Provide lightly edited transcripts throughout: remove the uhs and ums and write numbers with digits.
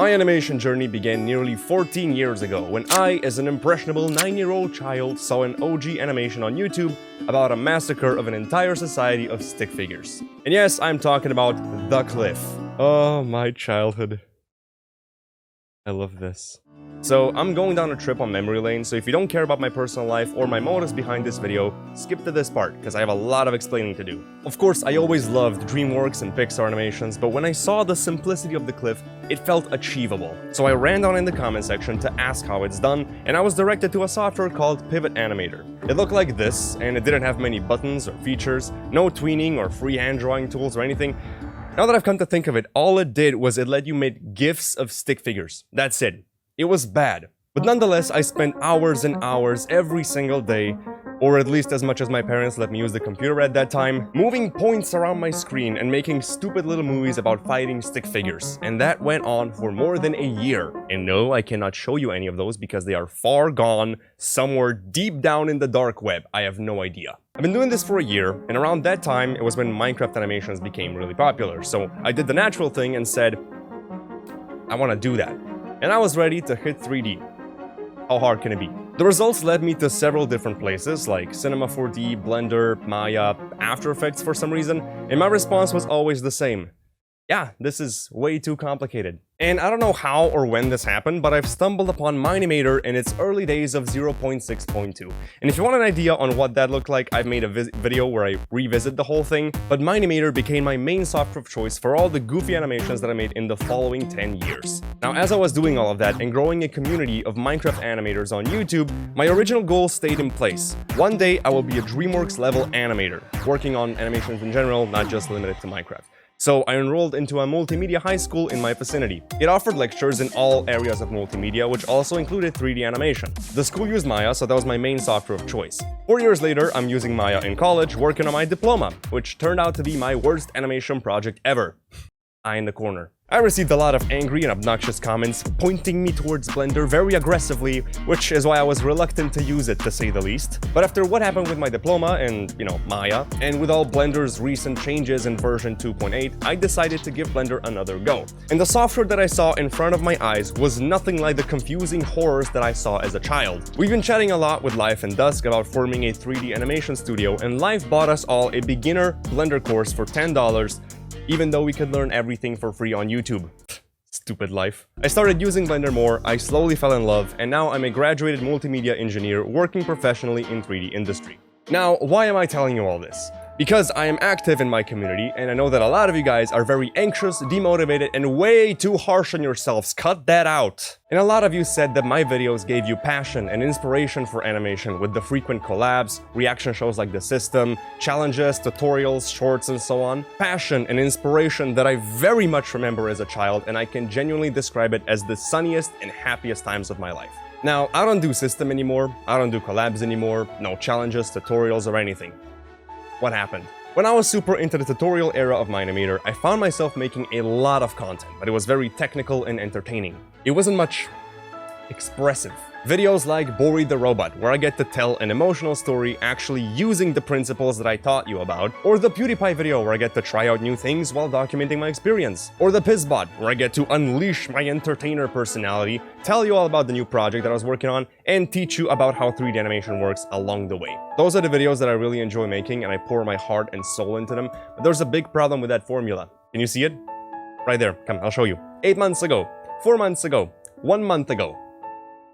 My animation journey began nearly 14 years ago when I, as an impressionable 9-year-old child, saw an OG animation on YouTube about a massacre of an entire society of stick figures. And yes, I'm talking about The Cliff. Oh, my childhood. I love this. So, I'm going down a trip on memory lane, so if you don't care about my personal life or my motives behind this video, skip to this part, because I have a lot of explaining to do. Of course, I always loved DreamWorks and Pixar animations, but when I saw the simplicity of The Cliff, it felt achievable. So I ran down in the comment section to ask how it's done, and I was directed to a software called Mine Imator. It looked like this, and it didn't have many buttons or features, no tweening or free hand drawing tools or anything. Now that I've come to think of it, all it did was it let you make GIFs of stick figures. That's it. It was bad. But nonetheless, I spent hours and hours every single day, or at least as much as my parents let me use the computer at that time, moving points around my screen and making stupid little movies about fighting stick figures. And that went on for more than a year. And no, I cannot show you any of those because they are far gone, somewhere deep down in the dark web. I have no idea. I've been doing this for a year, and around that time, it was when Minecraft animations became really popular. So I did the natural thing and said, I want to do that. And I was ready to hit 3D. How hard can it be? The results led me to several different places, like Cinema 4D, Blender, Maya, After Effects for some reason, and my response was always the same. Yeah, this is way too complicated. And I don't know how or when this happened, but I've stumbled upon Mine Imator in its early days of 0.6.2. And if you want an idea on what that looked like, I've made a video where I revisit the whole thing, but Mine Imator became my main software of choice for all the goofy animations that I made in the following 10 years. Now, as I was doing all of that and growing a community of Minecraft animators on YouTube, my original goal stayed in place. One day, I will be a DreamWorks level animator, working on animations in general, not just limited to Minecraft. So I enrolled into a multimedia high school in my vicinity. It offered lectures in all areas of multimedia, which also included 3D animation. The school used Maya, so that was my main software of choice. 4 years later, I'm using Maya in college, working on my diploma, which turned out to be my worst animation project ever. Eye in the corner. I received a lot of angry and obnoxious comments pointing me towards Blender very aggressively, which is why I was reluctant to use it, to say the least. But after what happened with my diploma and, Maya, and with all Blender's recent changes in version 2.8, I decided to give Blender another go. And the software that I saw in front of my eyes was nothing like the confusing horrors that I saw as a child. We've been chatting a lot with Life and Dusk about forming a 3D animation studio, and Life bought us all a beginner Blender course for $10, even though we could learn everything for free on YouTube. Stupid Life. I started using Blender more, I slowly fell in love, and now I'm a graduated multimedia engineer working professionally in 3D industry. Now, why am I telling you all this? Because I am active in my community, and I know that a lot of you guys are very anxious, demotivated, and way too harsh on yourselves. Cut that out! And a lot of you said that my videos gave you passion and inspiration for animation with the frequent collabs, reaction shows like The System, challenges, tutorials, shorts, and so on. Passion and inspiration that I very much remember as a child, and I can genuinely describe it as the sunniest and happiest times of my life. Now, I don't do System anymore, I don't do collabs anymore, no challenges, tutorials, or anything. What happened? When I was super into the tutorial era of Mine Imator, I found myself making a lot of content, but it was very technical and entertaining. It wasn't much expressive. Videos like Bori the Robot, where I get to tell an emotional story actually using the principles that I taught you about, or the PewDiePie video where I get to try out new things while documenting my experience, or the Pizzbot, where I get to unleash my entertainer personality, tell you all about the new project that I was working on, and teach you about how 3D animation works along the way. Those are the videos that I really enjoy making, and I pour my heart and soul into them, but there's a big problem with that formula. Can you see it? Right there. Come, I'll show you. 8 months ago, 4 months ago, 1 month ago.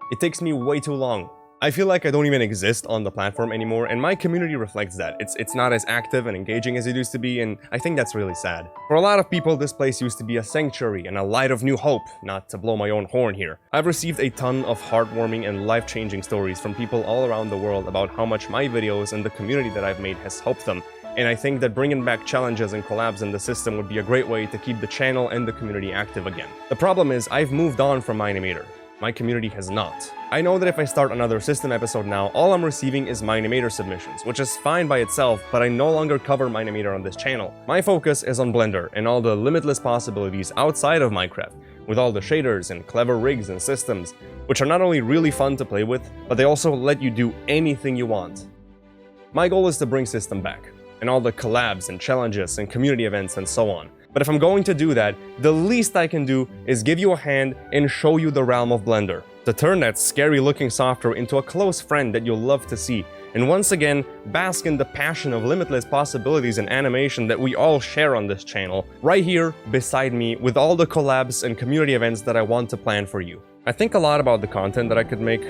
It takes me way too long. I feel like I don't even exist on the platform anymore, and my community reflects that. It's not as active and engaging as it used to be, and I think that's really sad. For a lot of people, this place used to be a sanctuary and a light of new hope, not to blow my own horn here. I've received a ton of heartwarming and life-changing stories from people all around the world about how much my videos and the community that I've made has helped them, and I think that bringing back challenges and collabs in the system would be a great way to keep the channel and the community active again. The problem is, I've moved on from Mine Imator. My community has not. I know that if I start another system episode now, all I'm receiving is Mine Imator submissions, which is fine by itself, but I no longer cover Mine Imator on this channel. My focus is on Blender and all the limitless possibilities outside of Minecraft, with all the shaders and clever rigs and systems, which are not only really fun to play with, but they also let you do anything you want. My goal is to bring System back, and all the collabs and challenges and community events and so on. But if I'm going to do that, the least I can do is give you a hand and show you the realm of Blender, to turn that scary looking software into a close friend that you'll love to see, and once again, bask in the passion of limitless possibilities in animation that we all share on this channel, right here beside me with all the collabs and community events that I want to plan for you. I think a lot about the content that I could make.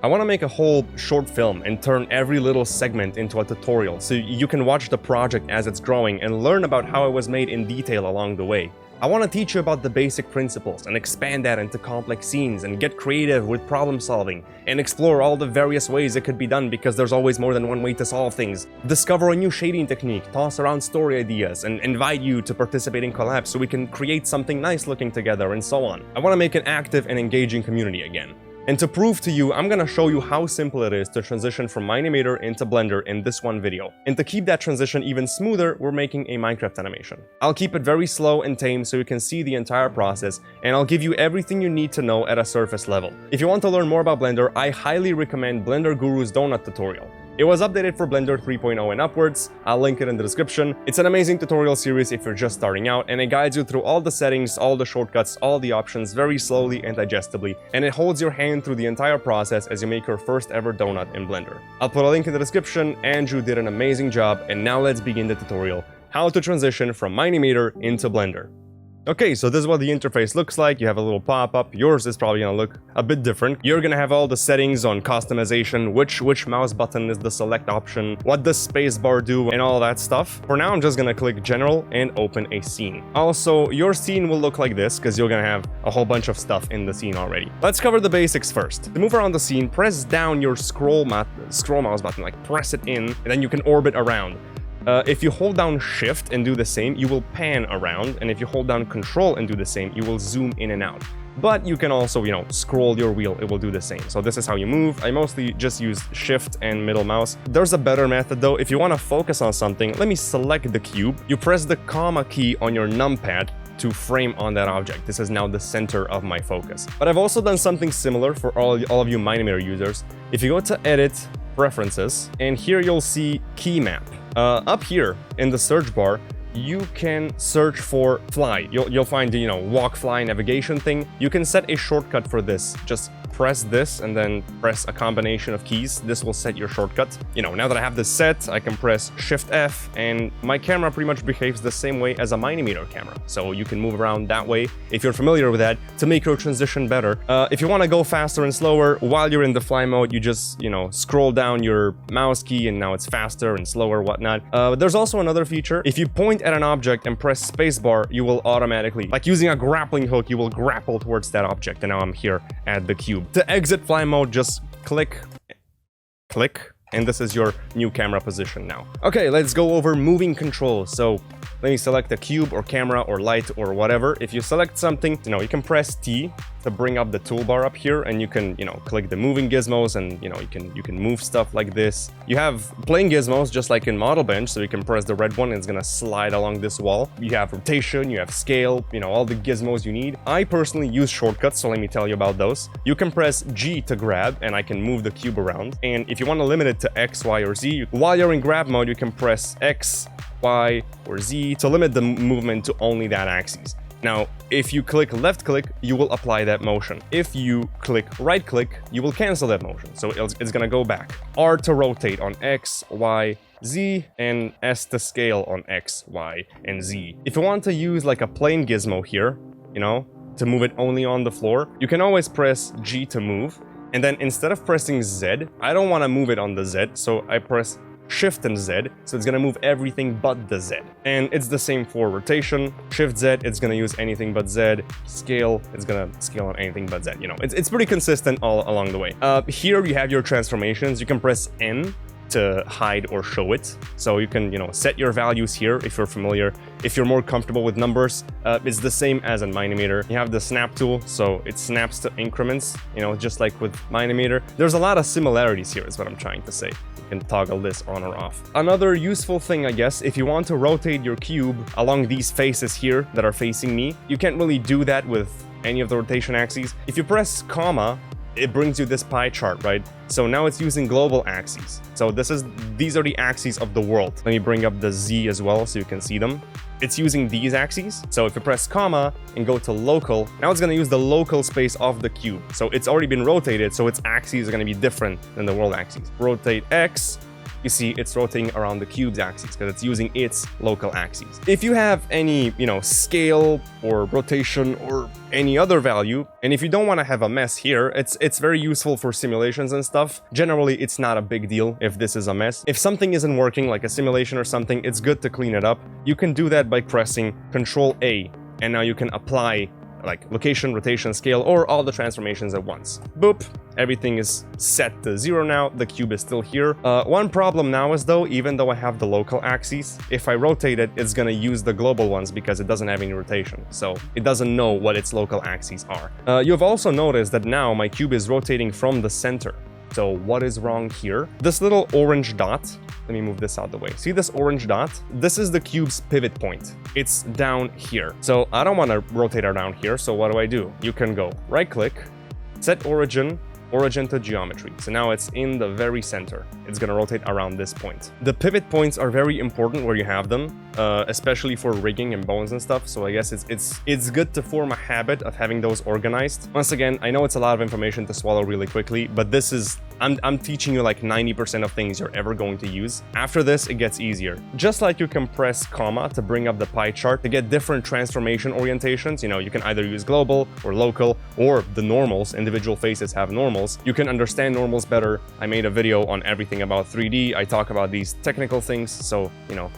I want to make a whole short film and turn every little segment into a tutorial, so you can watch the project as it's growing and learn about how it was made in detail along the way. I want to teach you about the basic principles and expand that into complex scenes and get creative with problem solving and explore all the various ways it could be done, because there's always more than one way to solve things. Discover a new shading technique, toss around story ideas, and invite you to participate in collabs so we can create something nice looking together, and so on. I want to make an active and engaging community again. And to prove to you, I'm gonna show you how simple it is to transition from Mine Imator into Blender in this one video. And to keep that transition even smoother, we're making a Minecraft animation. I'll keep it very slow and tame so you can see the entire process, and I'll give you everything you need to know at a surface level. If you want to learn more about Blender, I highly recommend Blender Guru's Donut tutorial. It was updated for Blender 3.0 and upwards. I'll link it in the description. It's an amazing tutorial series if you're just starting out, and it guides you through all the settings, all the shortcuts, all the options very slowly and digestibly, and it holds your hand through the entire process as you make your first ever donut in Blender. I'll put a link in the description. Andrew did an amazing job, and now let's begin the tutorial. How to transition from Mine Imator into Blender. Okay, so this is what the interface looks like. You have a little pop-up. Yours is probably gonna look a bit different. You're gonna have all the settings on customization, which mouse button is the select option, what does spacebar do, and all that stuff. For now, I'm just gonna click General and open a scene. Also, your scene will look like this, because you're gonna have a whole bunch of stuff in the scene already. Let's cover the basics first. To move around the scene, press down your scroll mouse button, like press it in, and then you can orbit around. If you hold down Shift and do the same, you will pan around, and if you hold down Control and do the same, you will zoom in and out. But you can also, scroll your wheel, it will do the same. So this is how you move. I mostly just use Shift and middle mouse. There's a better method though. If you want to focus on something, let me select the cube. You press the comma key on your numpad to frame on that object. This is now the center of my focus. But I've also done something similar for all of you Mine Imator users. If you go to Edit, Preferences, and here you'll see Key Map. Up here in the search bar, you can search for fly. You'll find the, walk, fly, navigation thing. You can set a shortcut for this. Just press this and then press a combination of keys. This will set your shortcut. Now that I have this set, I can press Shift F, and my camera pretty much behaves the same way as a Mine Imator camera. So you can move around that way if you're familiar with that to make your transition better. If you want to go faster and slower while you're in the fly mode, you just, scroll down your mouse key and now it's faster and slower, whatnot. There's also another feature. If you point at an object and press spacebar, you will automatically, like using a grappling hook, you will grapple towards that object. And now I'm here at the cube. To exit fly mode, just click, and this is your new camera position now. Okay, let's go over moving controls. So let me select a cube or camera or light or whatever. If you select something, you can press T to bring up the toolbar up here, and you can, click the moving gizmos, and you can move stuff like this. You have plain gizmos just like in Model Bench, so you can press the red one and it's gonna slide along this wall. You have rotation, you have scale, all the gizmos you need. I personally use shortcuts, so let me tell you about those. You can press G to grab, and I can move the cube around. And if you want to limit it to X, Y, or Z, while you're in grab mode, you can press X, Y, or Z to limit the movement to only that axis. Now, if you click left click, you will apply that motion. If you click right click, you will cancel that motion. So it's gonna go back. R to rotate on X, Y, Z, and S to scale on X, Y, and Z. If you want to use like a plain gizmo here, to move it only on the floor, you can always press G to move. And then instead of pressing Z, I don't want to move it on the Z, so I press Shift and Z, so it's gonna move everything but the Z. And it's the same for rotation. Shift Z, it's gonna use anything but Z. Scale, it's gonna scale on anything but Z. It's pretty consistent all along the way. Here you have your transformations. You can press N to hide or show it. So you can, set your values here if you're familiar. If you're more comfortable with numbers, it's the same as in Mine Imator. You have the snap tool, so it snaps to increments, just like with Mine Imator. There's a lot of similarities here is what I'm trying to say. You can toggle this on or off. Another useful thing, I guess, if you want to rotate your cube along these faces here that are facing me, you can't really do that with any of the rotation axes. If you press comma it brings you this pie chart, right? So now it's using global axes. So these are the axes of the world. Let me bring up the Z as well so you can see them. It's using these axes. So if you press comma and go to local, now it's going to use the local space of the cube. So it's already been rotated, so its axes are going to be different than the world axes. Rotate X. You see it's rotating around the cube's axis because it's using its local axes. If you have any, scale or rotation or any other value, and if you don't want to have a mess here, it's very useful for simulations and stuff. Generally, it's not a big deal if this is a mess. If something isn't working, like a simulation or something, it's good to clean it up. You can do that by pressing Control A, and now you can apply like location, rotation, scale, or all the transformations at once. Boop, everything is set to 0 now, the cube is still here. One problem now is though, even though I have the local axes, if I rotate it, it's gonna use the global ones because it doesn't have any rotation, so it doesn't know what its local axes are. You've also noticed that now my cube is rotating from the center. So what is wrong here? This little orange dot, let me move this out of the way. See this orange dot? This is the cube's pivot point. It's down here. So I don't want to rotate around here, so what do? You can go right click, set origin to geometry. So now it's in the very center. It's gonna rotate around this point. The pivot points are very important where you have them, especially for rigging and bones and stuff. So I guess it's good to form a habit of having those organized. Once again, I know it's a lot of information to swallow really quickly, but this is I'm teaching you like 90% of things you're ever going to use. After this, it gets easier. Just like you can press comma to bring up the pie chart to get different transformation orientations. You can either use global or local or the normals. Individual faces have normals. You can understand normals better. I made a video on everything about 3D. I talk about these technical things. So,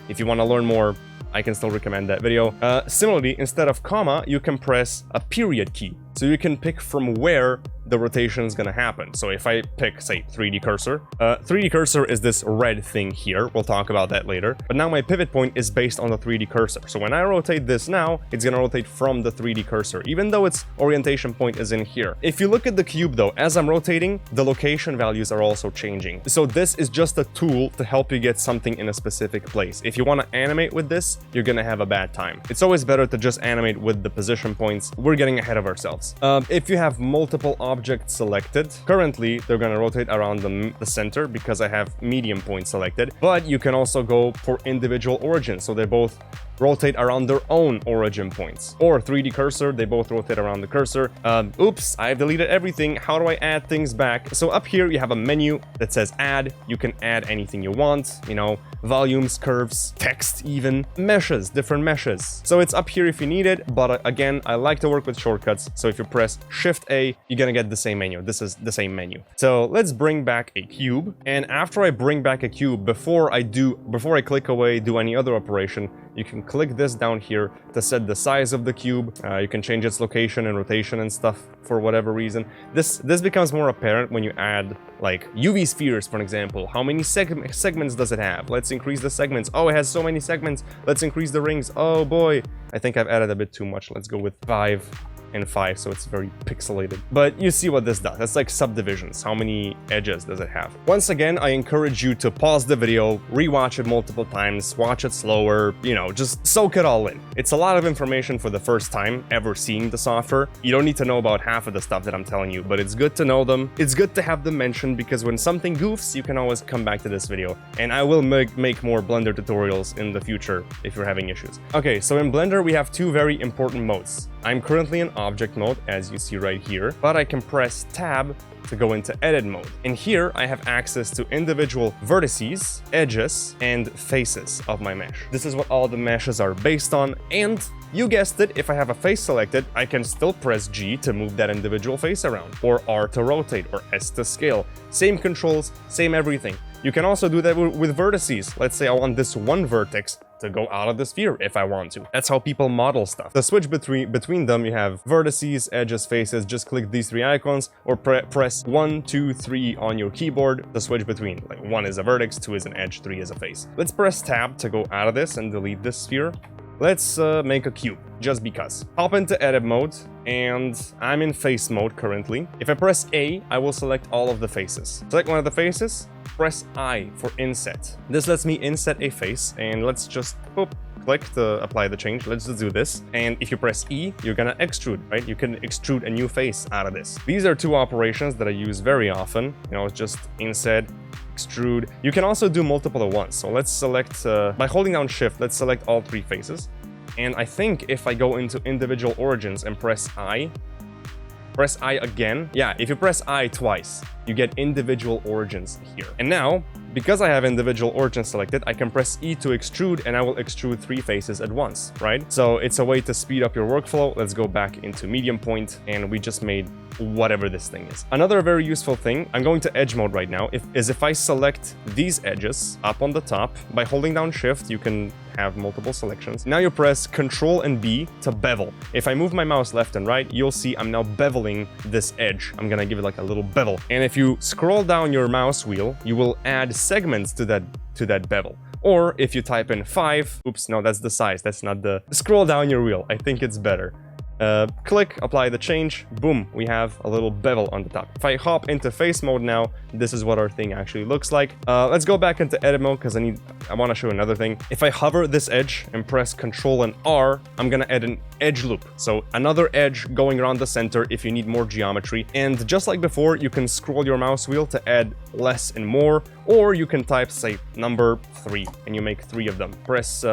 if you want to learn more, I can still recommend that video. Similarly, instead of comma, you can press a period key. So you can pick from where the rotation is going to happen. So if I pick, say, 3D cursor, 3D cursor is this red thing here. We'll talk about that later. But now my pivot point is based on the 3D cursor. So when I rotate this now, it's going to rotate from the 3D cursor, even though its orientation point is in here. If you look at the cube though, as I'm rotating, the location values are also changing. So this is just a tool to help you get something in a specific place. If you want to animate with this, you're going to have a bad time. It's always better to just animate with the position points. We're getting ahead of ourselves. If you have multiple objects selected, currently they're going to rotate around the center because I have medium points selected, but you can also go for individual origins, so they both rotate around their own origin points. Or 3D cursor, they both rotate around the cursor. Oops, I've deleted everything. How do I add things back? So up here you have a menu that says add. You can add anything you want, volumes, curves, text even, meshes, different meshes. So it's up here if you need it, but again, I like to work with shortcuts. So if you press Shift A, you're gonna get the same menu. This is the same menu. So let's bring back a cube. And after I bring back a cube, before I click away, do any other operation, you can click this down here to set the size of the cube. You can change its location and rotation and stuff for whatever reason. This becomes more apparent when you add like UV spheres, for example. How many segments does it have? Let's increase the segments. Oh, it has so many segments. Let's increase the rings. Oh boy, I think I've added a bit too much. Let's go with 5 and 5, so it's very pixelated. But you see what this does. That's like subdivisions. How many edges does it have? Once again, I encourage you to pause the video, rewatch it multiple times, watch it slower, just soak it all in. It's a lot of information for the first time ever seeing the software. You don't need to know about half of the stuff that I'm telling you, but it's good to know them. It's good to have them mentioned because when something goofs, you can always come back to this video. And I will make more Blender tutorials in the future if you're having issues. Okay, so in Blender, we have two very important modes. I'm currently in object mode, as you see right here, but I can press tab to go into edit mode. And here I have access to individual vertices, edges, and faces of my mesh. This is what all the meshes are based on, and you guessed it, if I have a face selected, I can still press G to move that individual face around, or R to rotate, or S to scale. Same controls, same everything. You can also do that with vertices. Let's say I want this one vertex to go out of the sphere if I want to. That's how people model stuff. The switch between them, you have vertices, edges, faces. Just click these three icons or press 1, 2, 3 on your keyboard to switch between. Like 1 is a vertex, 2 is an edge, 3 is a face. Let's press tab to go out of this and delete this sphere. Let's make a cube, just because. Hop into edit mode, and I'm in face mode currently. If I press A, I will select all of the faces. Select one of the faces, press I for inset. This lets me inset a face, and let's just boop, click to apply the change. Let's just do this. And if you press E, you're gonna extrude, right? You can extrude a new face out of this. These are two operations that I use very often. You know, it's just inset, extrude. You can also do multiple at once. So let's select, by holding down Shift, let's select all three faces. And I think if I go into individual origins and press I again. Yeah, if you press I twice, you get individual origins here. And now, because I have individual origins selected, I can press E to extrude, and I will extrude three faces at once, right? So it's a way to speed up your workflow. Let's go back into medium point, and we just made whatever this thing is. Another very useful thing, I'm going to edge mode right now, is if I select these edges up on the top, by holding down Shift, you can have multiple selections. Now you press Control and B to bevel. If I move my mouse left and right, you'll see I'm now beveling this edge. I'm gonna give it like a little bevel. And if you scroll down your mouse wheel, you will add segments to that bevel. Or if you type in 5, oops, no, that's the size, that's not the... Scroll down your wheel, I think it's better. Click, apply the change, boom, we have a little bevel on the top. If I hop into face mode now, this is what our thing actually looks like. Let's go back into edit mode because I want to show another thing. If I hover this edge and press Control and R, I'm gonna add an edge loop. So another edge going around the center if you need more geometry. And just like before, you can scroll your mouse wheel to add less and more, or you can type, say, number 3, and you make 3 of them. Press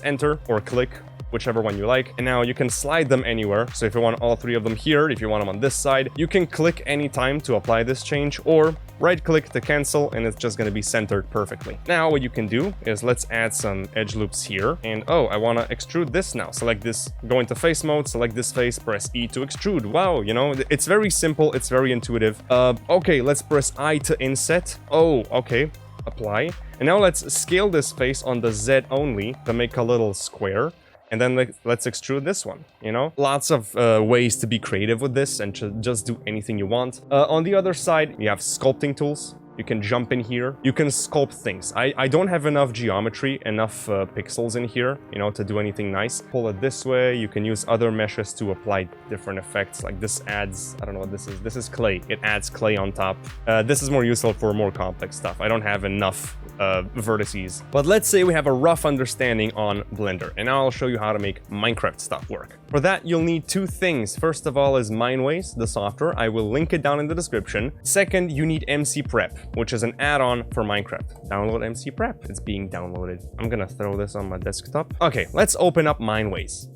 enter or click, whichever one you like, and now you can slide them anywhere. So if you want all 3 of them here, if you want them on this side, you can click anytime to apply this change, or right click to cancel, and it's just going to be centered perfectly. Now what you can do is let's add some edge loops here, and oh, I want to extrude this now. Select this, go into face mode, select this face, press E to extrude. Wow, you know, it's very simple, it's very intuitive. Okay, let's press I to inset. Oh, okay, apply. And now let's scale this face on the Z only to make a little square. And then let's extrude this one, you know? Lots of ways to be creative with this and to just do anything you want. On the other side, you have sculpting tools. You can jump in here. You can sculpt things. I don't have enough geometry, enough pixels in here, you know, to do anything nice. Pull it this way. You can use other meshes to apply different effects. Like this adds, I don't know what this is. This is clay. It adds clay on top. This is more useful for more complex stuff. I don't have enough vertices. But let's say we have a rough understanding on Blender, and now I'll show you how to make Minecraft stuff work. For that, you'll need 2 things. First of all is Mineways, the software. I will link it down in the description. Second, you need MC Prep, which is an add-on for Minecraft. Download MC Prep. It's being downloaded. I'm gonna throw this on my desktop. Okay, let's open up Mineways.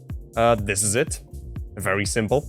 This is it. Very simple.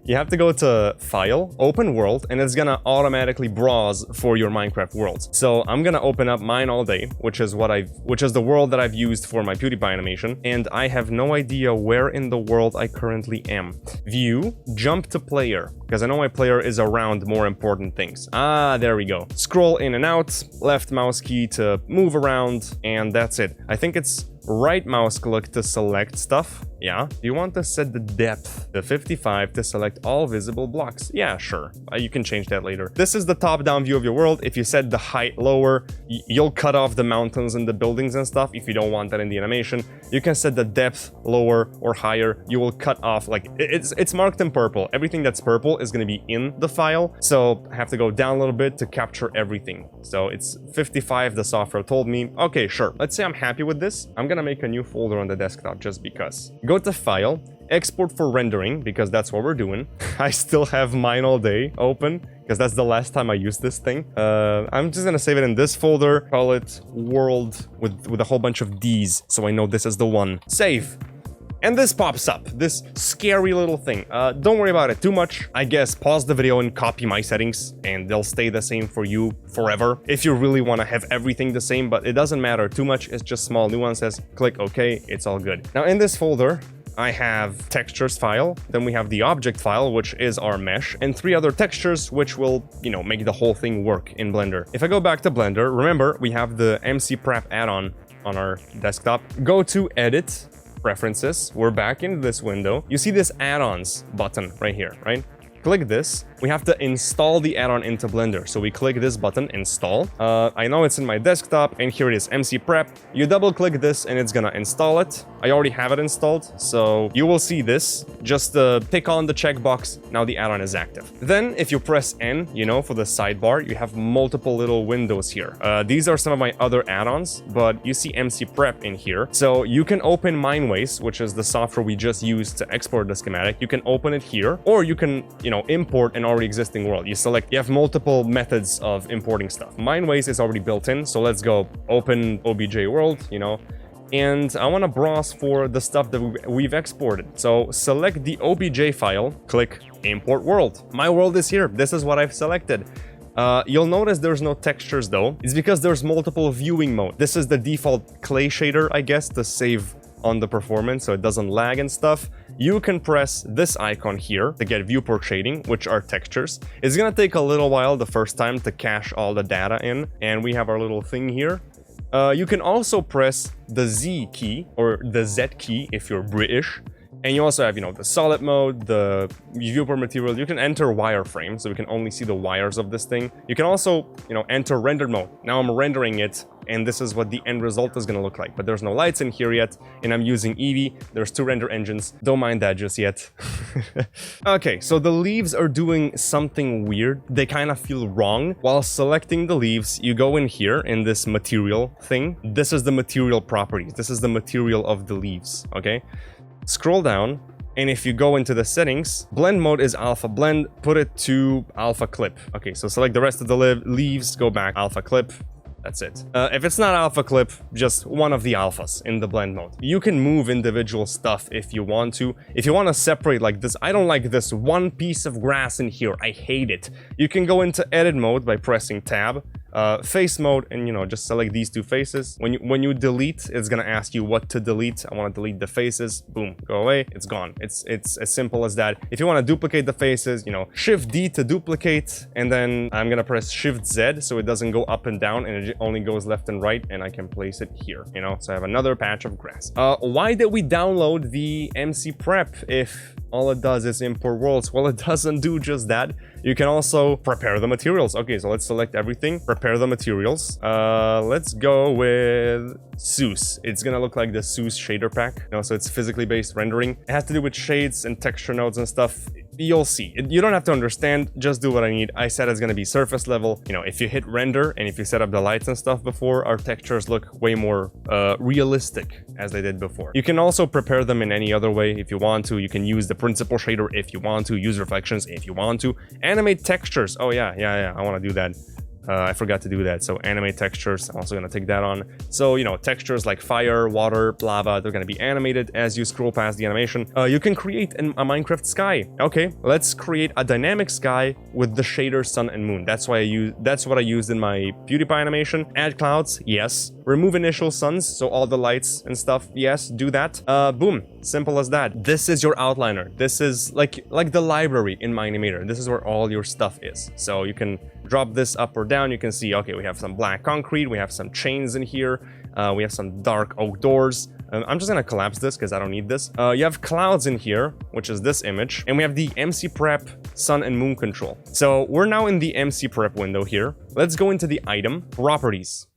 You have to go to File, Open World, and it's gonna automatically browse for your Minecraft worlds. So I'm gonna open up Mine All Day, which is the world that I've used for my PewDiePie animation, and I have no idea where in the world I currently am. View, jump to player, because I know my player is around more important things. Ah, there we go. Scroll in and out, left mouse key to move around, and that's it. I think it's right mouse click to select stuff. Yeah. You want to set the depth to 55 to select all visible blocks. Yeah, sure. You can change that later. This is the top-down view of your world. If you set the height lower, you'll cut off the mountains and the buildings and stuff if you don't want that in the animation. You can set the depth lower or higher. You will cut off, like, it's marked in purple. Everything that's purple is going to be in the file. So I have to go down a little bit to capture everything. So it's 55, the software told me. Okay, sure. Let's say I'm happy with this. I'm going to make a new folder on the desktop just because. Go to File, Export for rendering, because that's what we're doing. I still have Mine All Day open, because that's the last time I used this thing. I'm just gonna save it in this folder, call it World with a whole bunch of Ds, so I know this is the one. Save. And this pops up, this scary little thing. Don't worry about it too much. I guess pause the video and copy my settings, and they'll stay the same for you forever. If you really want to have everything the same, but it doesn't matter too much. It's just small nuances. Click OK, it's all good. Now in this folder, I have textures file, then we have the object file, which is our mesh, and 3 other textures, which will, you know, make the whole thing work in Blender. If I go back to Blender, remember, we have the MC Prep add-on on our desktop. Go to Edit, Preferences. We're back into this window. You see this add-ons button right here, right? click this, we have to install the add-on into Blender. So we click this button, install. I know it's in my desktop, and here it is, MC Prep. You double click this and it's gonna install it. I already have it installed, so you will see this. Just tick on the checkbox, now the add-on is active. Then if you press N, you know, for the sidebar, you have multiple little windows here. These are some of my other add-ons, but you see MC Prep in here. So you can open Mineways, which is the software we just used to export the schematic. You can open it here, or you can, you know, import an already existing world. You have multiple methods of importing stuff. Mineways is already built in, so let's go open OBJ world, you know, and I want to browse for the stuff that we've exported. So select the OBJ file, click import world. My world is here. This is what I've selected. You'll notice there's no textures though. It's because there's multiple viewing mode. This is the default clay shader, I guess, to save on the performance so it doesn't lag and stuff. You can press this icon here to get viewport shading, which are textures. It's gonna take a little while the first time to cache all the data in, and we have our little thing here. You can also press the Z key or the Z key if you're British. And you also have, you know, the solid mode, the viewport material. You can enter wireframe, so we can only see the wires of this thing. You can also, you know, enter render mode. Now I'm rendering it, and this is what the end result is going to look like. But there's no lights in here yet, and I'm using Eevee. There's 2 render engines. Don't mind that just yet. Okay, so the leaves are doing something weird. They kind of feel wrong. While selecting the leaves, you go in here in this material thing. This is the material properties. This is the material of the leaves, okay? Scroll down, and if you go into the settings, blend mode is alpha blend, put it to alpha clip. Okay, so select the rest of the leaves, go back alpha clip. That's it. If it's not alpha clip, just one of the alphas in the blend mode. You can move individual stuff if you want to. If you want to separate like this, I don't like this one piece of grass in here. I hate it. You can go into edit mode by pressing tab. Face mode, and you know, just select these 2 faces. When you delete, it's gonna ask you what to delete. I want to delete the faces. Boom, go away. It's gone. It's as simple as that. If you want to duplicate the faces, you know, Shift D to duplicate, and then I'm gonna press Shift Z so it doesn't go up and down, and it only goes left and right, and I can place it here. You know, so I have another patch of grass. Why did we download the MC Prep if all it does is import worlds? Well, it doesn't do just that. You can also prepare the materials. Okay, so let's select everything. Prepare the materials. Let's go with Zeus. It's gonna look like the Zeus shader pack. You know, so it's physically based rendering. It has to do with shades and texture nodes and stuff. You'll see. You don't have to understand, just do what I need. I said it's gonna be surface level. You know, if you hit render and if you set up the lights and stuff before, our textures look way more realistic as they did before. You can also prepare them in any other way if you want to. You can use the principal shader if you want to, use reflections if you want to. Animate textures. Oh yeah, I wanna do that. I forgot to do that. So animate textures, I'm also going to take that on. So, you know, textures like fire, water, lava, they're going to be animated as you scroll past the animation. You can create a Minecraft sky. Okay, let's create a dynamic sky with the shader sun and moon. That's what I used in my PewDiePie animation. Add clouds, yes. Remove initial suns, so all the lights and stuff, yes, do that. Boom, simple as that. This is your outliner. This is like the library in Mine Imator. This is where all your stuff is. So you can drop this up or down. You can see, okay, we have some black concrete, we have some chains in here, we have some dark oak doors. I'm just gonna collapse this because I don't need this. You have clouds in here, which is this image, and we have the MC Prep sun and moon control. So we're now in the MC Prep window here. Let's go into the item properties.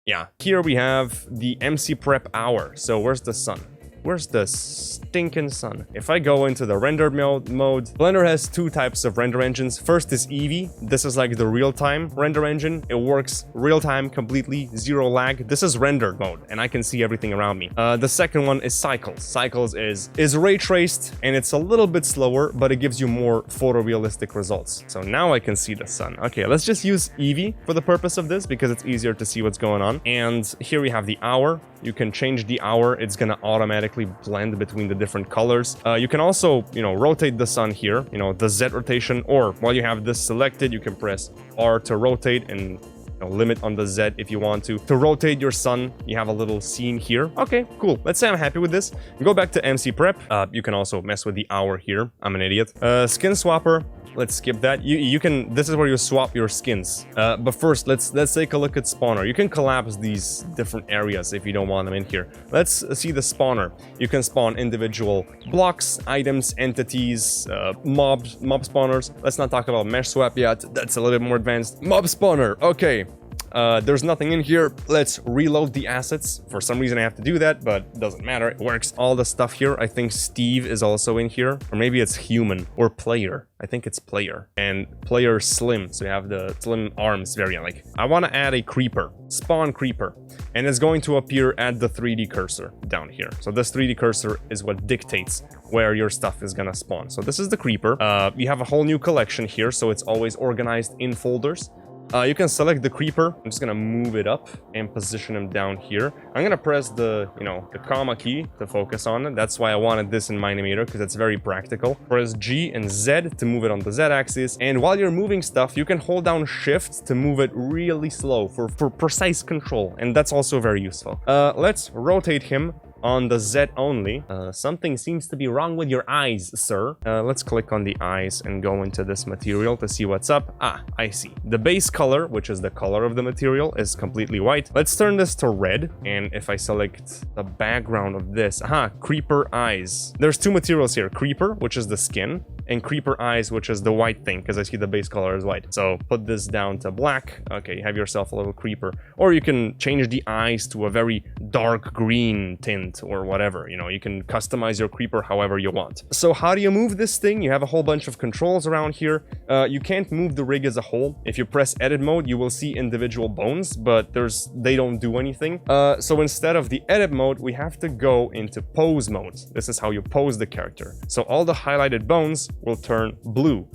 Yeah, here we have the MC Prep hour. So where's the sun? Where's the stinking sun? If I go into the render mode, Blender has 2 types of render engines. First is Eevee. This is like the real-time render engine. It works real-time, completely, 0 lag. This is rendered mode, and I can see everything around me. The second one is Cycles. Cycles is ray traced, and it's a little bit slower, but it gives you more photorealistic results. So now I can see the sun. Okay, let's just use Eevee for the purpose of this, because it's easier to see what's going on. And here we have the hour. You can change the hour. It's gonna automatically blend between the different colors. You can also, you know, rotate the sun here, you know, the Z rotation, or while you have this selected, you can press R to rotate and, you know, limit on the Z if you want to. To rotate your sun, you have a little scene here. Okay, cool. Let's say I'm happy with this. Go back to MC Prep. You can also mess with the hour here. I'm an idiot. Skin swapper. let's skip that. You can, this is where you swap your skins. But first, let's take a look at spawner. You can collapse these different areas if you don't want them in here. Let's see the spawner. You can spawn individual blocks, items, entities, mob spawners. Let's not talk about mesh swap yet. That's a little bit more advanced. Mob spawner. Okay. There's nothing in here. Let's reload the assets. For some reason I have to do that, but it doesn't matter. It works. All the stuff here. I think Steve is also in here. Or maybe it's human or player. I think it's player. And player slim. So you have the slim arms variant. Like, I want to add a creeper. Spawn creeper. And it's going to appear at the 3D cursor down here. So this 3D cursor is what dictates where your stuff is gonna spawn. So this is the creeper. We have a whole new collection here. So it's always organized in folders. You can select the creeper. I'm just gonna move it up and position him down here. I'm gonna press the, the comma key to focus on it. That's why I wanted this in Mine Imator, because it's very practical. Press G and Z to move it on the Z axis. And while you're moving stuff, you can hold down Shift to move it really slow for precise control. And that's also very useful. Let's rotate him on the Z only. Something seems to be wrong with your eyes, sir. Let's click on the eyes and go into this material to see what's up. Ah, I see. The base color, which is the color of the material, is completely white. Let's turn this to red. And if I select the background of this, creeper eyes. There's two materials here. Creeper, which is the skin, and creeper eyes, which is the white thing, because I see the base color is white. So put this down to black. Okay, you have yourself a little creeper. Or you can change the eyes to a very dark green tint or whatever. You can customize your creeper however you want. So how do you move this thing? You have a whole bunch of controls around here. You can't move the rig as a whole. If you press edit mode, you will see individual bones, but they don't do anything. So instead of the edit mode, we have to go into pose mode. This is how you pose the character. So all the highlighted bones will turn blue.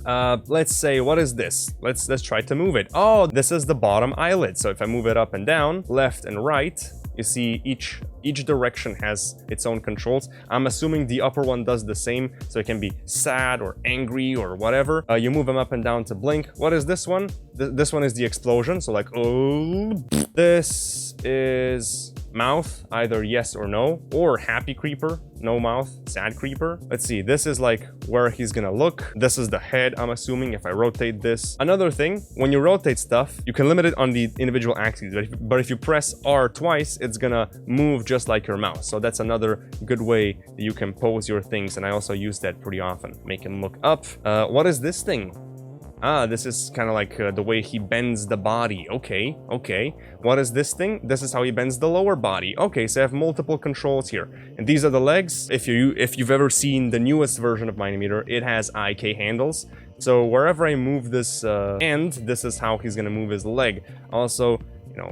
Let's say, what is this? Let's try to move it. Oh, this is the bottom eyelid. So if I move it up and down, left and right, you see each direction has its own controls. I'm assuming the upper one does the same, so it can be sad or angry or whatever. You move them up and down to blink. What is this one? This one is the explosion, so like, oh. This is mouth, either yes or no, or happy creeper, no mouth, sad creeper. Let's see, this is like where he's gonna look. This is the head, I'm assuming, if I rotate this. Another thing, when you rotate stuff, you can limit it on the individual axes, but if you press R twice, it's gonna move just like your mouse. So that's another good way that you can pose your things, and I also use that pretty often. Make him look up. What is this thing? Ah, this is kind of like the way he bends the body. Okay. What is this thing? This is how he bends the lower body. Okay, so I have multiple controls here. And these are the legs. If you've ever seen the newest version of Mine Imator, it has IK handles. So wherever I move this end, this is how he's gonna move his leg. Also,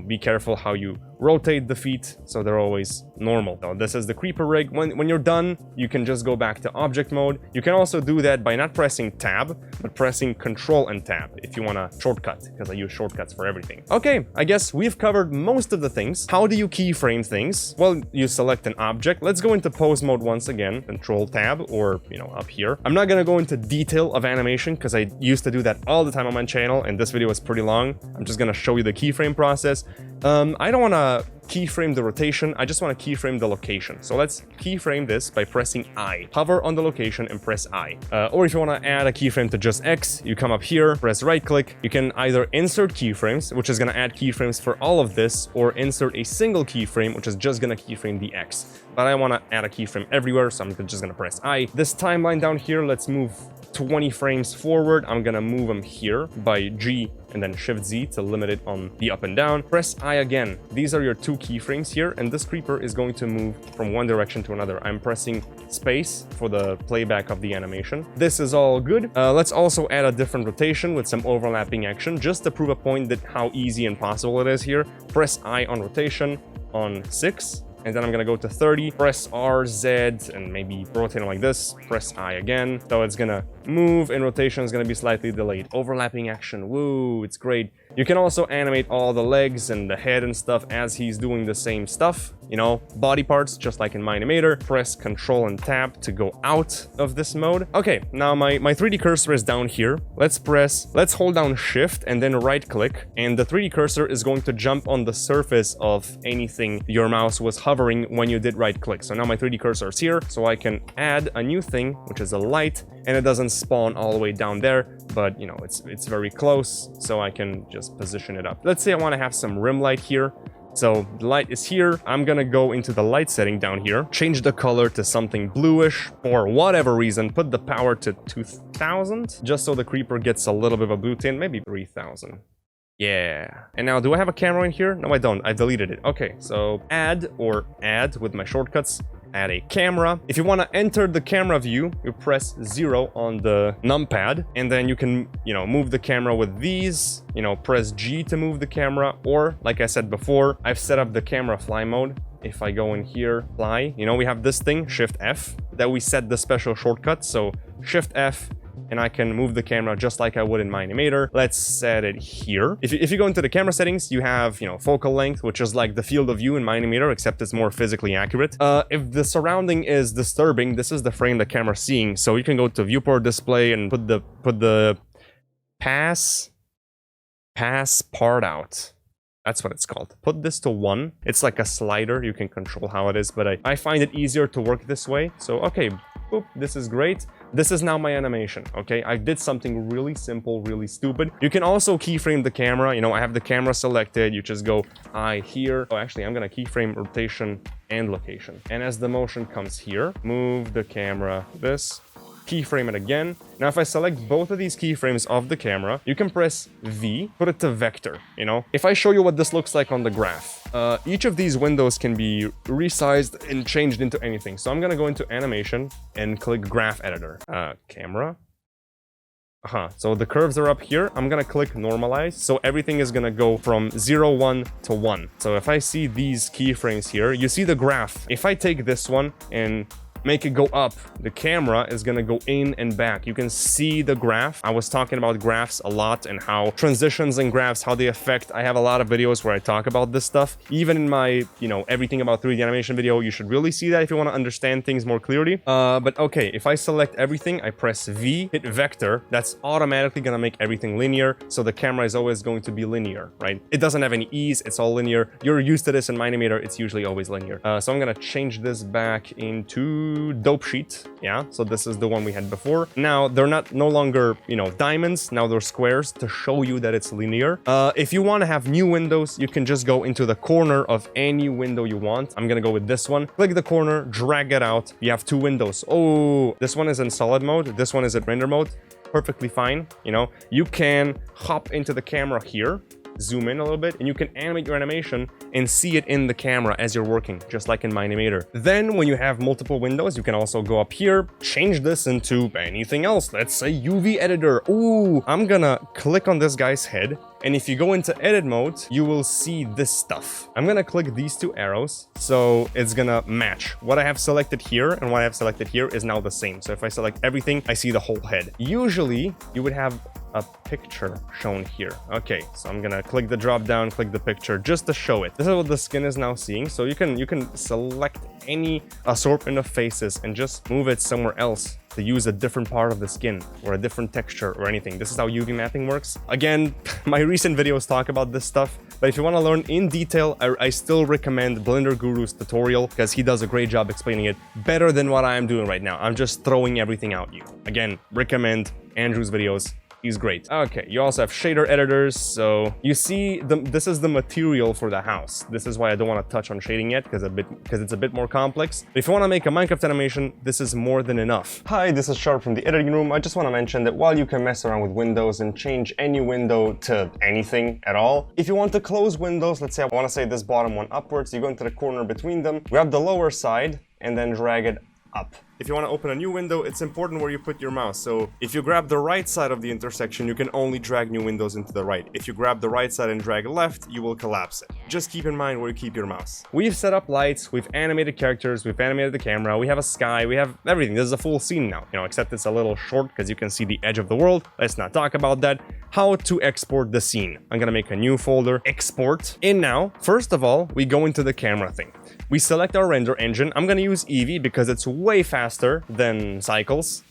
be careful how you rotate the feet so they're always normal. So this is the creeper rig. When you're done, you can just go back to object mode. You can also do that by not pressing tab, but pressing control and tab if you want to shortcut, because I use shortcuts for everything. Okay, I guess we've covered most of the things. How do you keyframe things? Well, you select an object. Let's go into pose mode once again, control tab, or up here. I'm not gonna go into detail of animation because I used to do that all the time on my channel, and this video is pretty long. I'm just gonna show you the keyframe process. I don't want to keyframe the rotation, I just want to keyframe the location. So let's keyframe this by pressing I. Hover on the location and press I. Or if you want to add a keyframe to just X, you come up here, press right click. You can either insert keyframes, which is going to add keyframes for all of this, or insert a single keyframe, which is just going to keyframe the X. But I want to add a keyframe everywhere, so I'm just going to press I. This timeline down here, let's move 20 frames forward. I'm gonna move them here by G and then Shift Z to limit it on the up and down. Press I again. These are your two keyframes here, and this creeper is going to move from one direction to another. I'm pressing space for the playback of the animation. This is all good. Let's also add a different rotation with some overlapping action, just to prove a point that how easy and possible it is here. Press I on rotation on 6. And then I'm gonna go to 30, press R, Z, and maybe rotate it like this, press I again. So it's gonna move, and rotation is gonna be slightly delayed. Overlapping action, woo, it's great. You can also animate all the legs and the head and stuff as he's doing the same stuff. you know, body parts, just like in Mine Imator. Press Control and Tab to go out of this mode. Okay, now my 3D cursor is down here. Let's hold down Shift and then right click, and the 3D cursor is going to jump on the surface of anything your mouse was hovering when you did right click. So now my 3D cursor is here, so I can add a new thing, which is a light, and it doesn't spawn all the way down there, but you know, it's very close, so I can just position it up. Let's say I want to have some rim light here. So the light is here. I'm gonna go into the light setting down here, change the color to something bluish for whatever reason, put the power to 2000, just so the creeper gets a little bit of a blue tint, maybe 3000. Yeah. And now, do I have a camera in here? No, I don't. I deleted it. Okay, so add with my shortcuts. Add a camera. If you want to enter the camera view, you press 0 on the numpad, and then you can, you know, move the camera with these, you know, press G to move the camera, or like I said before, I've set up the camera fly mode. If I go in here, fly, you know, we have this thing, Shift F, that we set the special shortcut. So Shift F, and I can move the camera just like I would in Mine Imator. Let's set it here. If you go into the camera settings, you have, you know, focal length, which is like the field of view in Mine Imator, except it's more physically accurate. If the surrounding is disturbing, this is the frame the camera's seeing. So you can go to viewport display and put the pass part out. That's what it's called. Put this to 1. It's like a slider. You can control how it is, but I find it easier to work this way. So, okay, boop, this is great. This is now my animation, okay? I did something really simple, really stupid. You can also keyframe the camera. You know, I have the camera selected. You just go eye here. Oh, actually, I'm gonna keyframe rotation and location. And as the motion comes here, move the camera this. Keyframe it again. Now, if I select both of these keyframes of the camera, you can press V, put it to vector, you know? If I show you what this looks like on the graph, each of these windows can be resized and changed into anything. So I'm gonna go into animation and click graph editor. Camera. So the curves are up here. I'm gonna click normalize. So everything is gonna go from 0, 1 to 1. So if I see these keyframes here, you see the graph. If I take this one and make it go up, the camera is gonna go in and back. You can see the graph. I was talking about graphs a lot and how transitions and graphs, how they affect. I have a lot of videos where I talk about this stuff. Even in my, you know, everything about 3D animation video, you should really see that if you want to understand things more clearly. But okay, if I select everything, I press V, hit vector, that's automatically gonna make everything linear. So the camera is always going to be linear, right? It doesn't have any ease, it's all linear. You're used to this in Mine Imator, it's usually always linear. So I'm gonna change this back into dope sheet. Yeah, so this is the one we had before. Now they're no longer, you know, diamonds. Now they're squares to show you that it's linear. If you want to have new windows, you can just go into the corner of any window you want. I'm gonna go with this one. Click the corner, drag it out. You have 2 windows. Oh, this one is in solid mode. This one is in render mode. Perfectly fine. You know, you can hop into the camera here, zoom in a little bit, and you can animate your animation and see it in the camera as you're working, just like in Mine Imator. Then when you have multiple windows, you can also go up here, change this into anything else. Let's say UV editor. Ooh, I'm gonna click on this guy's head, and if you go into edit mode, you will see this stuff. I'm gonna click these 2 arrows, so it's gonna match. What I have selected here and what I have selected here is now the same. So if I select everything, I see the whole head. Usually, you would have a picture shown here. Okay, so I'm gonna click the drop down, click the picture just to show it. This is what the skin is now seeing. So you can select any assortment of faces and just move it somewhere else to use a different part of the skin or a different texture or anything. This is how UV mapping works. Again, my recent videos talk about this stuff, but if you want to learn in detail, I still recommend Blender Guru's tutorial because he does a great job explaining it better than what I am doing right now. I'm just throwing everything at you. Again, recommend Andrew's videos. He's great. Okay, you also have shader editors. So you see, this is the material for the house. This is why I don't want to touch on shading yet, because it's a bit more complex. But if you want to make a Minecraft animation, this is more than enough. Hi, this is Sharp from the editing room. I just want to mention that while you can mess around with windows and change any window to anything at all, if you want to close windows, let's say I want to say this bottom one upwards, you go into the corner between them, grab the lower side, and then drag it up. If you want to open a new window, it's important where you put your mouse. So if you grab the right side of the intersection, you can only drag new windows into the right. If you grab the right side and drag left, you will collapse it. Just keep in mind where you keep your mouse. We've set up lights, we've animated characters, we've animated the camera, we have a sky, we have everything. This is a full scene now, you know, except it's a little short because you can see the edge of the world. Let's not talk about that. how to export the scene. I'm gonna make a new folder, export. And now, first of all, we go into the camera thing. We select our render engine. I'm gonna use Eevee because it's way faster than Cycles.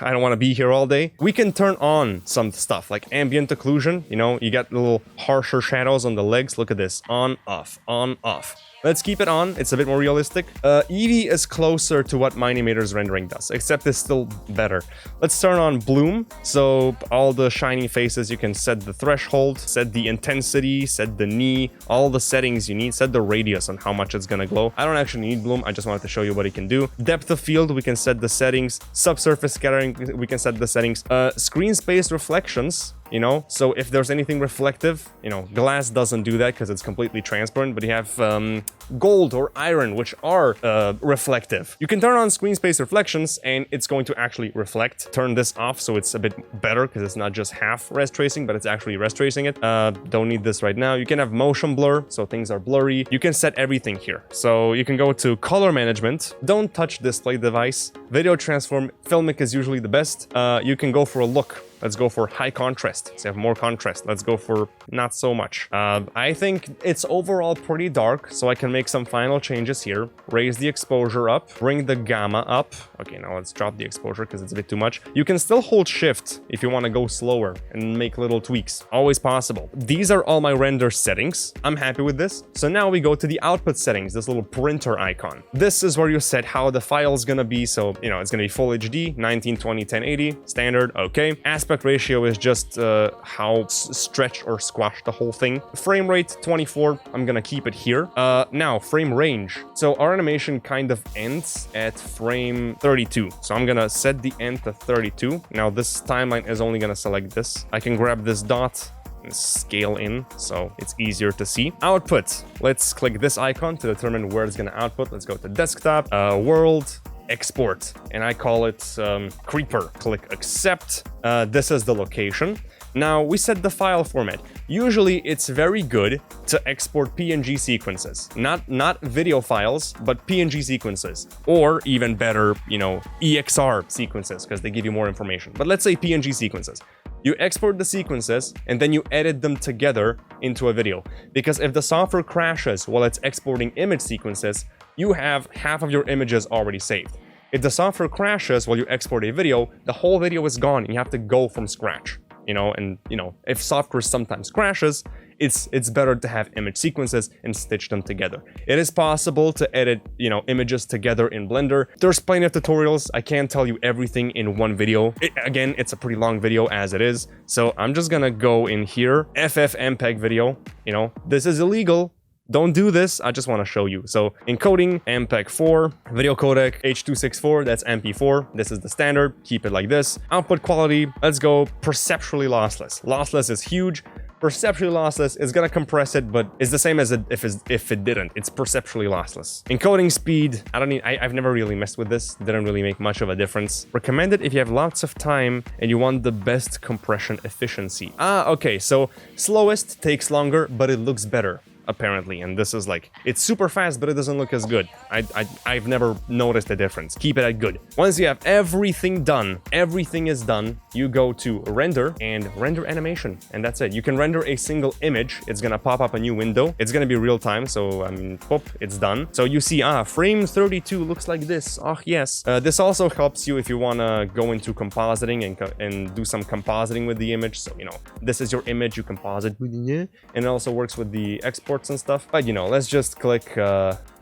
I don't want to be here all day. We can turn on some stuff like ambient occlusion. You know, you got little harsher shadows on the legs. Look at this. On, off, on, off. Let's keep it on. It's a bit more realistic. Eevee is closer to what Mine Imator's rendering does, except it's still better. Let's turn on bloom. So all the shiny faces, you can set the threshold, set the intensity, set the knee, all the settings you need, set the radius on how much it's gonna glow. I don't actually need bloom. I just wanted to show you what it can do. Depth of field, we can set the settings. Subsurface scattering, we can set the settings. Screen space reflections. You know, so if there's anything reflective, you know, glass doesn't do that because it's completely transparent, but you have gold or iron, which are reflective. You can turn on screen space reflections and it's going to actually reflect. Turn this off so it's a bit better because it's not just half res tracing, but it's actually res tracing it. Don't need this right now. You can have motion blur, so things are blurry. You can set everything here. So you can go to color management. Don't touch display device. Video transform, filmic is usually the best. You can go for a look. Let's go for high contrast. Let's have more contrast. Let's go for not so much. I think it's overall pretty dark, so I can make some final changes here. Raise the exposure up, bring the gamma up. Okay, now let's drop the exposure because it's a bit too much. You can still hold shift if you want to go slower and make little tweaks. Always possible. These are all my render settings. I'm happy with this. So now we go to the output settings, this little printer icon. This is where you set how the file is going to be. So, you know, it's going to be full HD, 1920, 1080, standard. Okay. Aspect ratio is just how stretched or squashed the whole thing. Frame rate 24. I'm gonna keep it here. Now frame range. So our animation kind of ends at frame 32. So I'm gonna set the end to 32. Now this timeline is only gonna select this. I can grab this dot and scale in so it's easier to see. Output. Let's click this icon to determine where it's gonna output. Let's go to desktop, world, export, and I call it creeper. Click accept. This is the location. Now we set the file format. Usually it's very good to export PNG sequences, not video files, but PNG sequences, or even better, you know, EXR sequences because they give you more information. But let's say PNG sequences. You export the sequences and then you edit them together into a video, because if the software crashes while it's exporting image sequences, you have half of your images already saved. If the software crashes while you export a video, the whole video is gone and you have to go from scratch. You know, and you know, if software sometimes crashes, it's better to have image sequences and stitch them together. It is possible to edit, you know, images together in Blender. There's plenty of tutorials. I can't tell you everything in one video. Again, it's a pretty long video as it is. So I'm just gonna go in here, FFmpeg video. You know, this is illegal. Don't do this, I just want to show you. So encoding, MPEG-4, video codec, H.264, that's MP4. This is the standard, keep it like this. Output quality, let's go perceptually lossless. Lossless is huge. Perceptually lossless is gonna compress it, but it's the same as if it didn't. It's perceptually lossless. Encoding speed, I've never really messed with this. Didn't really make much of a difference. Recommended if you have lots of time and you want the best compression efficiency. Okay, so slowest takes longer, but it looks better, apparently, and this is like, it's super fast, but it doesn't look as good. I've never noticed a difference. Keep it at good. Once you have everything done, everything is done, you go to render and render animation, and that's it. You can render a single image. It's gonna pop up a new window. It's gonna be real time, so I mean, pop, it's done. So you see, frame 32 looks like this. Oh yes. This also helps you if you wanna go into compositing and do some compositing with the image. So, you know, this is your image, you composite, and it also works with the export and stuff. But you know, let's just click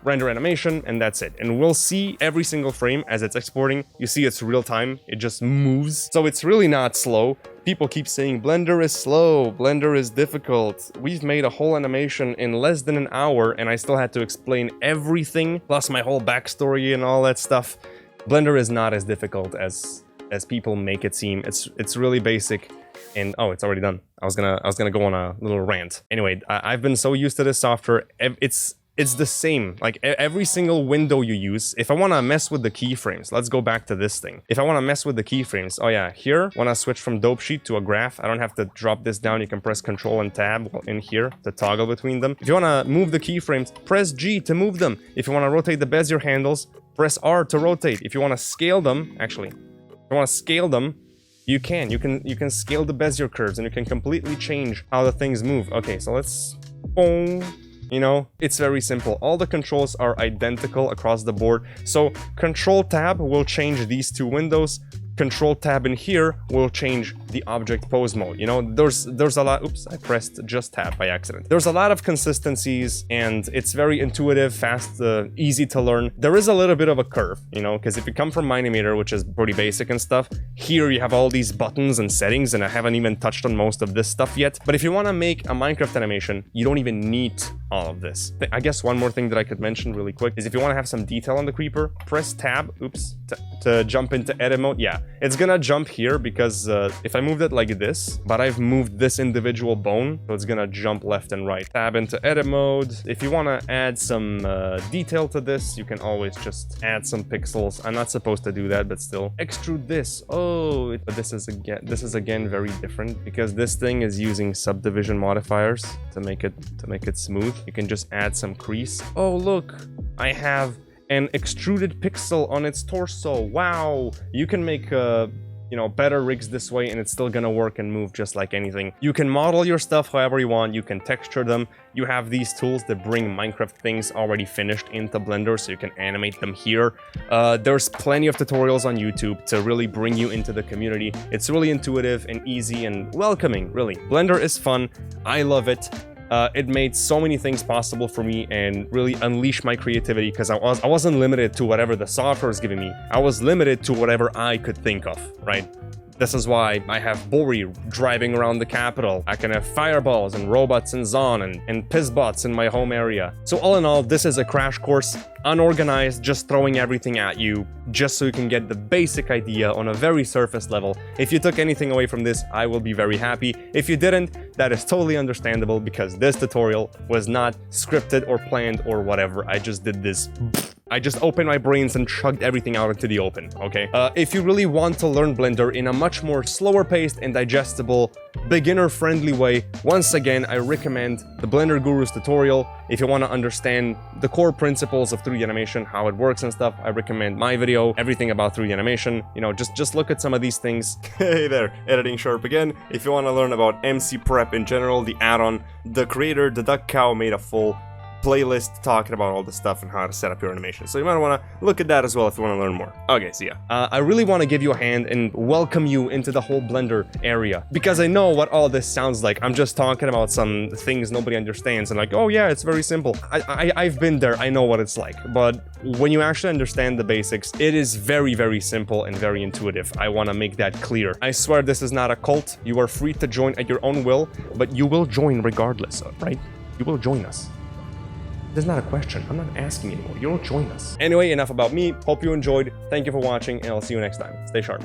render animation and that's it, and we'll see every single frame as it's exporting. You see it's real time, it just moves, so it's really not slow. People keep saying Blender is slow, Blender is difficult. We've made a whole animation in less than an hour and I still had to explain everything plus my whole backstory and all that stuff. Blender is not as difficult as people make it seem. It's really basic. And oh, it's already done. I was gonna go on a little rant. Anyway, I've been so used to this software. It's the same. Like every single window you use. If I want to mess with the keyframes, let's go back to this thing. If I want to mess with the keyframes, oh yeah, here when I switch from dope sheet to a graph, I don't have to drop this down. You can press Control and Tab in here to toggle between them. If you want to move the keyframes, press G to move them. If you want to rotate the Bezier handles, press R to rotate. If you want to scale them, actually, if you want to scale them, You can scale the Bezier curves, and you can completely change how the things move. Okay, so let's... Boom. You know, it's very simple. All the controls are identical across the board. So Control Tab will change these two windows. Control Tab in here will change the object pose mode. You know, there's a lot... Oops, I pressed just Tab by accident. There's a lot of consistencies, and it's very intuitive, fast, easy to learn. There is a little bit of a curve, you know, because if you come from Mine Imator, which is pretty basic and stuff, here you have all these buttons and settings, and I haven't even touched on most of this stuff yet. But if you want to make a Minecraft animation, you don't even need all of this. I guess one more thing that I could mention really quick is if you want to have some detail on the creeper, press Tab, oops, to jump into edit mode. Yeah, it's gonna jump here because if I moved it like this, but I've moved this individual bone, so it's gonna jump left and right. Tab into edit mode. If you want to add some detail to this, you can always just add some pixels. I'm not supposed to do that, but still. Extrude this. Oh, but this is again very different because this thing is using subdivision modifiers to make it smooth. You can just add some crease. Oh, look, I have an extruded pixel on its torso. Wow, you can make you know, better rigs this way, and it's still gonna work and move just like anything. You can model your stuff however you want. You can texture them. You have these tools that bring Minecraft things already finished into Blender, so you can animate them here. There's plenty of tutorials on YouTube to really bring you into the community. It's really intuitive and easy and welcoming, really. Blender is fun. I love it. It made so many things possible for me and really unleashed my creativity because I wasn't limited to whatever the software is giving me. I was limited to whatever I could think of, right? This is why I have Bori driving around the capital. I can have fireballs and robots and Zon and Pissbots in my home area. So all in all, this is a crash course, unorganized, just throwing everything at you, just so you can get the basic idea on a very surface level. If you took anything away from this, I will be very happy. If you didn't, that is totally understandable because this tutorial was not scripted or planned or whatever. I just did this. I just opened my brains and chugged everything out into the open, okay? If you really want to learn Blender in a much more slower-paced and digestible, beginner-friendly way, once again, I recommend the Blender Guru's tutorial. If you want to understand the core principles of 3D animation, how it works and stuff, I recommend my video, everything about 3D animation. You know, just look at some of these things. Hey there, Editing Sharp again. If you want to learn about MC Prep in general, the add-on, the creator, the Duck Cow made a full playlist talking about all the stuff and how to set up your animation. So you might want to look at that as well if you want to learn more. Okay, see ya. I really want to give you a hand and welcome you into the whole Blender area because I know what all this sounds like. I'm just talking about some things nobody understands and like, oh yeah, it's very simple. I've been there. I know what it's like. But when you actually understand the basics, it is very, very simple and very intuitive. I want to make that clear. I swear this is not a cult. You are free to join at your own will, but you will join regardless, right? You will join us. There's not a question. I'm not asking anymore. You'll join us. Anyway, enough about me. Hope you enjoyed. Thank you for watching, and I'll see you next time. Stay sharp.